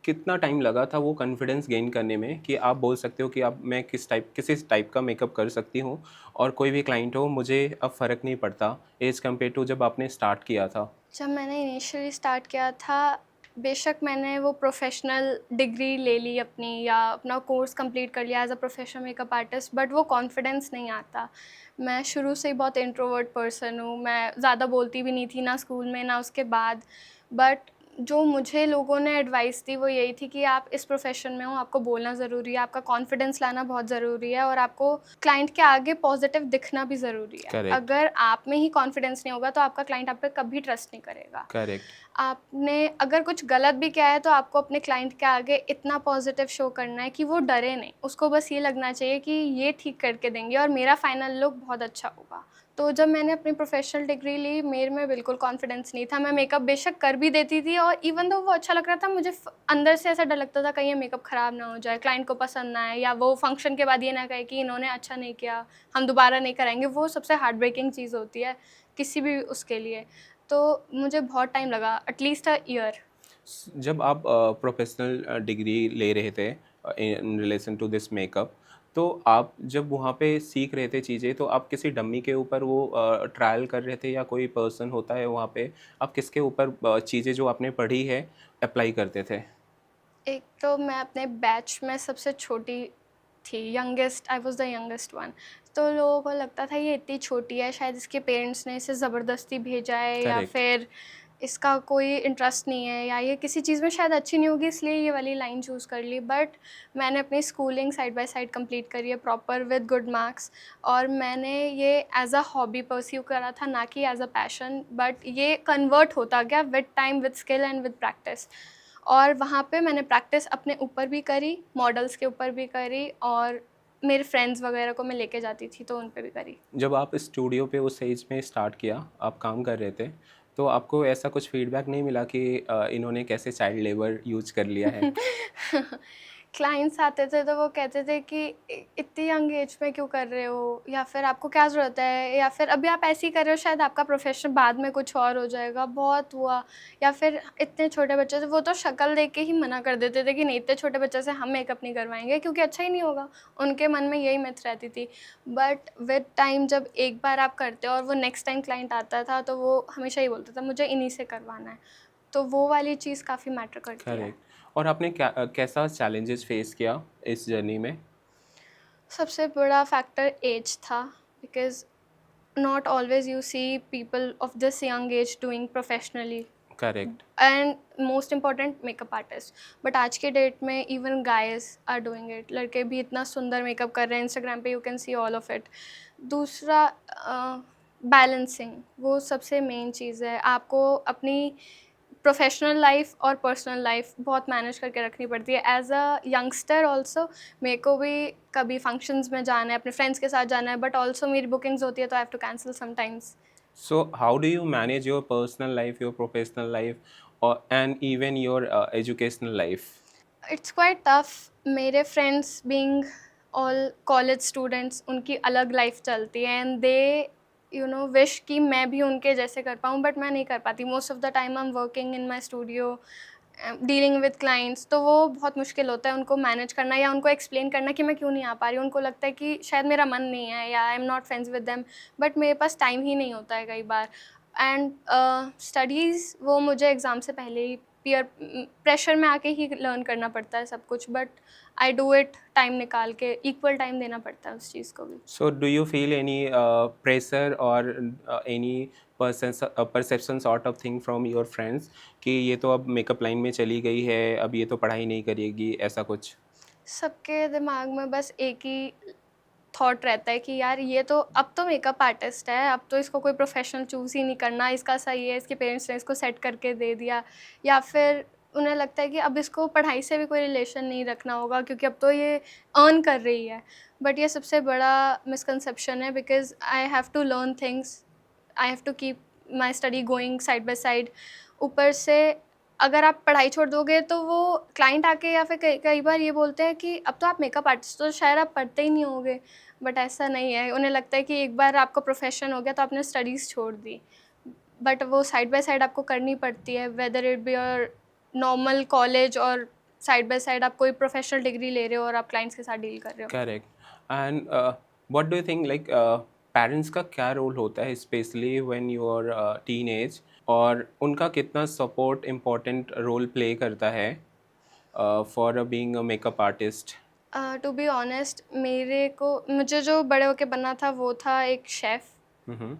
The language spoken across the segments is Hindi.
कितना टाइम लगा था वो कॉन्फिडेंस गेन करने में कि आप बोल सकते हो कि अब मैं किसी टाइप का मेकअप कर सकती हूँ और कोई भी क्लाइंट हो मुझे अब फ़र्क नहीं पड़ता एज़ कम्पेयर टू जब आपने स्टार्ट किया था? जब मैंने इनिशियली स्टार्ट किया था, बेशक मैंने वो प्रोफ़ेशनल डिग्री ले ली अपनी या अपना कोर्स कंप्लीट कर लिया as a professional makeup artist, but वो कॉन्फिडेंस नहीं आता। मैं शुरू से ही बहुत इंट्रोवर्ट पर्सन हूँ, मैं ज़्यादा बोलती भी नहीं थी, ना स्कूल में, ना उसके बाद। बट जो मुझे लोगों ने एडवाइस दी वो यही थी कि आप इस प्रोफ़ेशन में हो, आपको बोलना ज़रूरी है, आपका कॉन्फिडेंस लाना बहुत ज़रूरी है और आपको क्लाइंट के आगे पॉज़िटिव दिखना भी ज़रूरी है। करेक्ट, अगर आप में ही कॉन्फिडेंस नहीं होगा तो आपका क्लाइंट आप पे कभी ट्रस्ट नहीं करेगा। करेक्ट, आपने अगर कुछ गलत भी किया है तो आपको अपने क्लाइंट के आगे इतना पॉजिटिव शो करना है कि वो डरे नहीं। उसको बस ये लगना चाहिए कि ये ठीक करके देंगे और मेरा फाइनल लुक बहुत अच्छा होगा। तो जब मैंने अपनी प्रोफ़ेशनल डिग्री ली, मेरे में बिल्कुल कॉन्फिडेंस नहीं था। मैं मेकअप बेशक कर भी देती थी और इवन दो वो अच्छा लग रहा था, मुझे अंदर से ऐसा डर लगता था कहीं ये मेकअप ख़राब ना हो जाए, क्लाइंट को पसंद ना आए या वो फंक्शन के बाद ये ना कहे कि इन्होंने अच्छा नहीं किया, हम दोबारा नहीं कराएँगे। वो सबसे हार्ट ब्रेकिंग चीज़ होती है किसी भी उसके लिए। तो मुझे बहुत टाइम लगा, एटलीस्ट ईयर। जब आप प्रोफेशनल डिग्री ले रहे थे in relation to this makeup, तो आप जब वहाँ पे सीख रहे थे चीज़ें तो आप किसी डम्मी के ऊपर वो ट्रायल कर रहे थे या कोई पर्सन होता है वहाँ पे, आप किसके ऊपर चीज़ें जो आपने पढ़ी है अप्लाई करते थे? एक तो मैं अपने बैच में सबसे छोटी थी, youngest, I was the youngest one. तो लोगों को लगता था ये इतनी छोटी है, शायद इसके पेरेंट्स ने इसे ज़बरदस्ती भेजा है या करेक्ट। फिर इसका कोई इंटरेस्ट नहीं है या ये किसी चीज़ में शायद अच्छी नहीं होगी इसलिए ये वाली लाइन चूज़ कर ली। बट मैंने अपनी schooling side by side complete करी है प्रॉपर विद गुड मार्क्स और मैंने ये एज़ अ हॉबी परस्यू करा था, ना कि एज़ अ पैशन। बट ये कन्वर्ट होता गया with time, with skill and with practice. और वहाँ पे मैंने प्रैक्टिस अपने ऊपर भी करी, मॉडल्स के ऊपर भी करी और मेरे फ्रेंड्स वगैरह को मैं लेके जाती थी तो उन पे भी करी। जब आप स्टूडियो पे उस एज में स्टार्ट किया, आप काम कर रहे थे, तो आपको ऐसा कुछ फीडबैक नहीं मिला कि इन्होंने कैसे चाइल्ड लेबर यूज़ कर लिया है? क्लाइंट्स आते थे तो वो कहते थे कि इतनी यंग एज में क्यों कर रहे हो या फिर आपको क्या ज़रूरत है या फिर अभी आप ऐसे ही कर रहे हो, शायद आपका प्रोफेशन बाद में कुछ और हो जाएगा, बहुत हुआ। या फिर इतने छोटे बच्चे थे, वो तो शक्ल देख के ही मना कर देते थे कि नहीं, इतने छोटे बच्चे से हम मेकअप नहीं करवाएंगे क्योंकि अच्छा ही नहीं होगा। उनके मन में यही मिथ रहती थी। बट विद टाइम जब एक बार आप करते हो और वो नेक्स्ट टाइम क्लाइंट आता था तो वो हमेशा ही बोलता था मुझे इन्हीं से करवाना है। तो वो वाली चीज़ काफ़ी मैटर करती है। करेक्ट। और आपने कैसा चैलेंजेस फेस किया इस जर्नी में? सबसे बड़ा फैक्टर एज था, because not always you see people of this young age doing professionally correct. And most important makeup artist. But आज के डेट में even guys are doing it, लड़के भी इतना सुंदर मेकअप कर रहे हैं, इंस्टाग्राम पे you can see all of it. दूसरा बैलेंसिंग, वो सबसे मेन चीज़ है। आपको अपनी प्रोफेशनल लाइफ और पर्सनल लाइफ बहुत मैनेज करके रखनी पड़ती है। एज़ अ यंगस्टर ऑल्सो मेरे को भी कभी फंक्शंस में जाना है, अपने फ्रेंड्स के साथ जाना है, बट ऑल्सो मेरी बुकिंग्स होती है तो आई have to cancel sometimes. So how do you manage your personal life, your professional life, or and even your educational life? It's quite tough. मेरे friends being all college students, उनकी अलग लाइफ चलती है एंड दे विश कि मैं भी उनके जैसे कर पाऊँ, बट मैं नहीं कर पाती। Most of the time I am working in my studio, dealing with clients, तो वो बहुत मुश्किल होता है उनको मैनेज करना या उनको एक्सप्लेन करना कि मैं क्यों नहीं आ पा रही हूँ। उनको लगता है कि शायद मेरा मन नहीं है या I am not friends with them, but मेरे पास टाइम ही नहीं होता है कई बार। एंड स्टडीज़ वो मुझे एग्ज़ाम से पहले ही पीयर प्रेशर में आके ही लर्न करना पड़ता है सब कुछ, but I do it time निकाल के, इक्वल टाइम देना पड़ता है उस चीज़ को भी। So do you feel any pressure or any perception sort of thing from your friends कि ये तो अब मेकअप लाइन में चली गई है, अब ये तो पढ़ाई नहीं करेगी, ऐसा कुछ? सबके दिमाग में बस एक ही थॉट रहता है कि यार ये तो अब तो मेकअप आर्टिस्ट है, अब तो इसको कोई प्रोफेशनल चूज़ ही नहीं करना, इसका सही है, इसके पेरेंट्स ने इसको सेट करके दे दिया। या फिर उन्हें लगता है कि अब इसको पढ़ाई से भी कोई रिलेशन नहीं रखना होगा क्योंकि अब तो ये अर्न कर रही है। बट ये सबसे बड़ा मिसकंसेप्शन है, because I have to learn things, I have to keep my study going side by side. ऊपर से अगर आप पढ़ाई छोड़ दोगे तो वो क्लाइंट आके या फिर कई कई बार ये बोलते हैं कि अब तो आप मेकअप आर्टिस्ट हो, तो शायद आप पढ़ते ही नहीं होगे। बट ऐसा नहीं है, उन्हें लगता है कि एक बार आपका प्रोफेशन हो गया तो आपने स्टडीज़ छोड़ दी। बट वो साइड बाय साइड आपको करनी पड़ती है, whether it be your normal college और साइड बाय साइड आप कोई प्रोफेशनल डिग्री ले रहे हो और आप क्लाइंट्स के साथ डील कर रहे हो। Correct. And what do you think, like parents का क्या रोल होता है specially when you are teen age, और उनका कितना सपोर्ट इम्पोर्टेंट रोल प्ले करता है for being a makeup artist? To be honest, मुझे जो बड़े होके बनना था वो था एक chef. Hmm.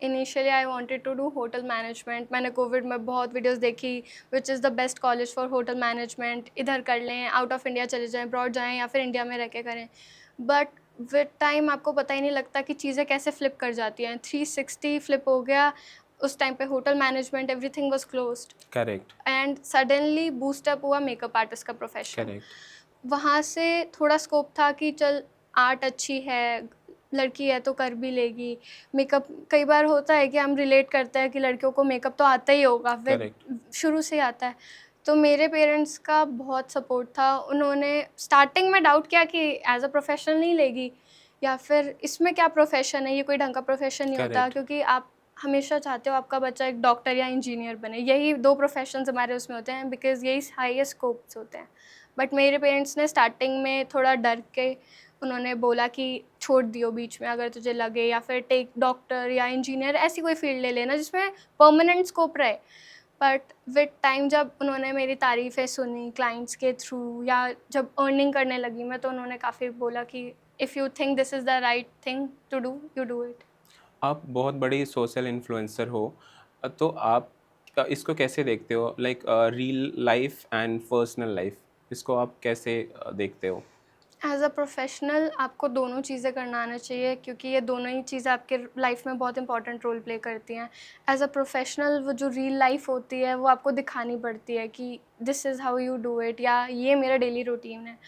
Initially I wanted to do hotel management. मैंने कोविड में बहुत वीडियोस देखी, which is the best college for hotel management, इधर कर लें, आउट ऑफ इंडिया चले जाएं, अब्रॉड जाएं या फिर इंडिया में रह के करें। बट विद टाइम आपको पता ही नहीं लगता कि चीज़ें कैसे फ्लिप कर जाती हैं। 360 फ्लिप हो गया। उस टाइम पे hotel management everything was closed correct. And suddenly boost up हुआ मेकअप आर्टिस्ट का प्रोफेशन। करेक्ट। वहाँ से थोड़ा स्कोप था कि चल आर्ट अच्छी है, लड़की है तो कर भी लेगी। मेकअप कई बार होता है कि हम रिलेट करते हैं कि लड़कियों को मेकअप तो आता ही होगा, करेक्ट। शुरू से ही आता है। तो मेरे पेरेंट्स का बहुत सपोर्ट था। उन्होंने स्टार्टिंग में डाउट किया कि एज अ प्रोफेशन नहीं लेगी, या फिर इसमें क्या प्रोफेशन है, ये कोई ढंग का प्रोफेशन नहीं होता, करेक्ट। क्योंकि आप हमेशा चाहते हो आपका बच्चा एक डॉक्टर या इंजीनियर बने। यही दो प्रोफेशंस हमारे उसमें होते हैं, बिकॉज यही हाईएस्ट स्कोप्स होते हैं। बट मेरे पेरेंट्स ने स्टार्टिंग में थोड़ा डर के उन्होंने बोला कि छोड़ दियो बीच में, अगर तुझे लगे, या फिर टेक डॉक्टर या इंजीनियर, ऐसी कोई फील्ड ले लेना जिसमें परमानेंट स्कोप रहे। बट विद टाइम जब उन्होंने मेरी तारीफ़ें सुनी क्लाइंट्स के थ्रू, या जब अर्निंग करने लगी मैं, तो उन्होंने काफ़ी बोला कि if you think this is the right thing to do, you do it. आप बहुत बड़ी सोशल इन्फ्लुएंसर हो, तो आप इसको कैसे देखते हो, like real life and personal life, इसको आप कैसे देखते हो? एज़ अ प्रोफेशनल आपको दोनों चीज़ें करना आना चाहिए, क्योंकि ये दोनों ही चीज़ें आपके लाइफ में बहुत इंपॉर्टेंट रोल प्ले करती हैं। एज़ अ प्रोफेशनल वो जो रियल लाइफ होती है वो आपको दिखानी पड़ती है कि this is how you do it, या ये मेरा डेली रूटीन है।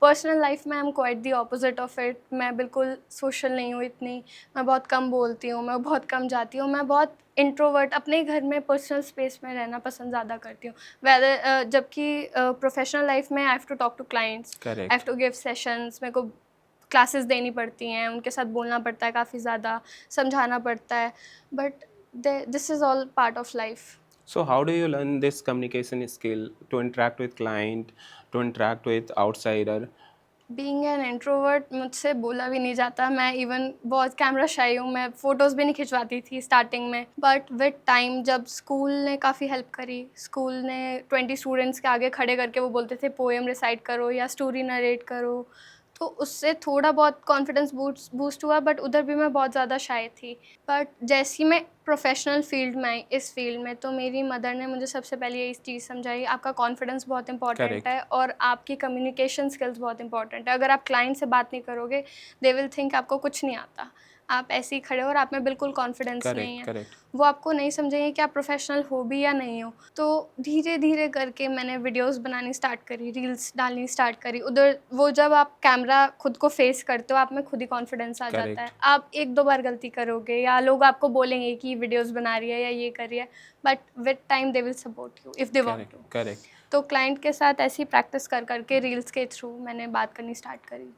पर्सनल लाइफ में I am quite the opposite of it. मैं बिल्कुल सोशल नहीं हूँ इतनी, मैं बहुत कम बोलती हूँ, मैं बहुत कम जाती हूँ, मैं बहुत इंट्रोवर्ट, अपने घर में पर्सनल स्पेस में रहना पसंद ज़्यादा करती हूँ। वेदर जबकि प्रोफेशनल लाइफ में I have to talk to clients, I have correct. To give sessions, मेरे को क्लासेस देनी पड़ती हैं, उनके साथ बोलना पड़ता है काफ़ी ज़्यादा, समझाना पड़ता है। But this is all part of life. So how do you learn this communication skill to interact with client, to interact with outsider? Being an introvert मुझसे बोला भी नहीं जाता। मैं इवन बहुत कैमरा शाई हूँ, मैं फ़ोटोज़ भी नहीं खिंचवाती थी स्टार्टिंग में। बट विद टाइम जब स्कूल ने काफ़ी हेल्प करी, स्कूल ने 20 स्टूडेंट्स के आगे खड़े करके वो बोलते थे पोएम रिसाइट करो या स्टोरी नरेट करो, तो उससे थोड़ा बहुत कॉन्फिडेंस बूस्ट हुआ। बट उधर भी मैं बहुत ज़्यादा शाय थी। बट जैसे ही मैं प्रोफेशनल फील्ड में आई, इस फील्ड में, तो मेरी मदर ने मुझे सबसे पहले यही चीज़ समझाई, आपका कॉन्फिडेंस बहुत इंपॉर्टेंट Correct. है और आपकी कम्युनिकेशन स्किल्स बहुत इंपॉर्टेंट है। अगर आप क्लाइंट से बात नहीं करोगे, दे विल थिंक आपको कुछ नहीं आता, आप ऐसे ही खड़े हो और आप में बिल्कुल कॉन्फिडेंस नहीं Correct. है। Correct. वो आपको नहीं समझेंगे कि आप प्रोफेशनल हो भी या नहीं हो। तो धीरे धीरे करके मैंने वीडियोस बनानी स्टार्ट करी, रील्स डालनी स्टार्ट करी। उधर वो जब आप कैमरा खुद को फेस करते हो, आप में खुद ही कॉन्फिडेंस आ जाता है। Correct. आप 1-2 बार गलती करोगे या लोग आपको बोलेंगे कि वीडियोस बना रही है या ये कर रही है, but with time they will support you if they want Correct. To. Correct. तो क्लाइंट के साथ ऐसी प्रैक्टिस कर करके रील्स के थ्रू मैंने बात करनी स्टार्ट करी।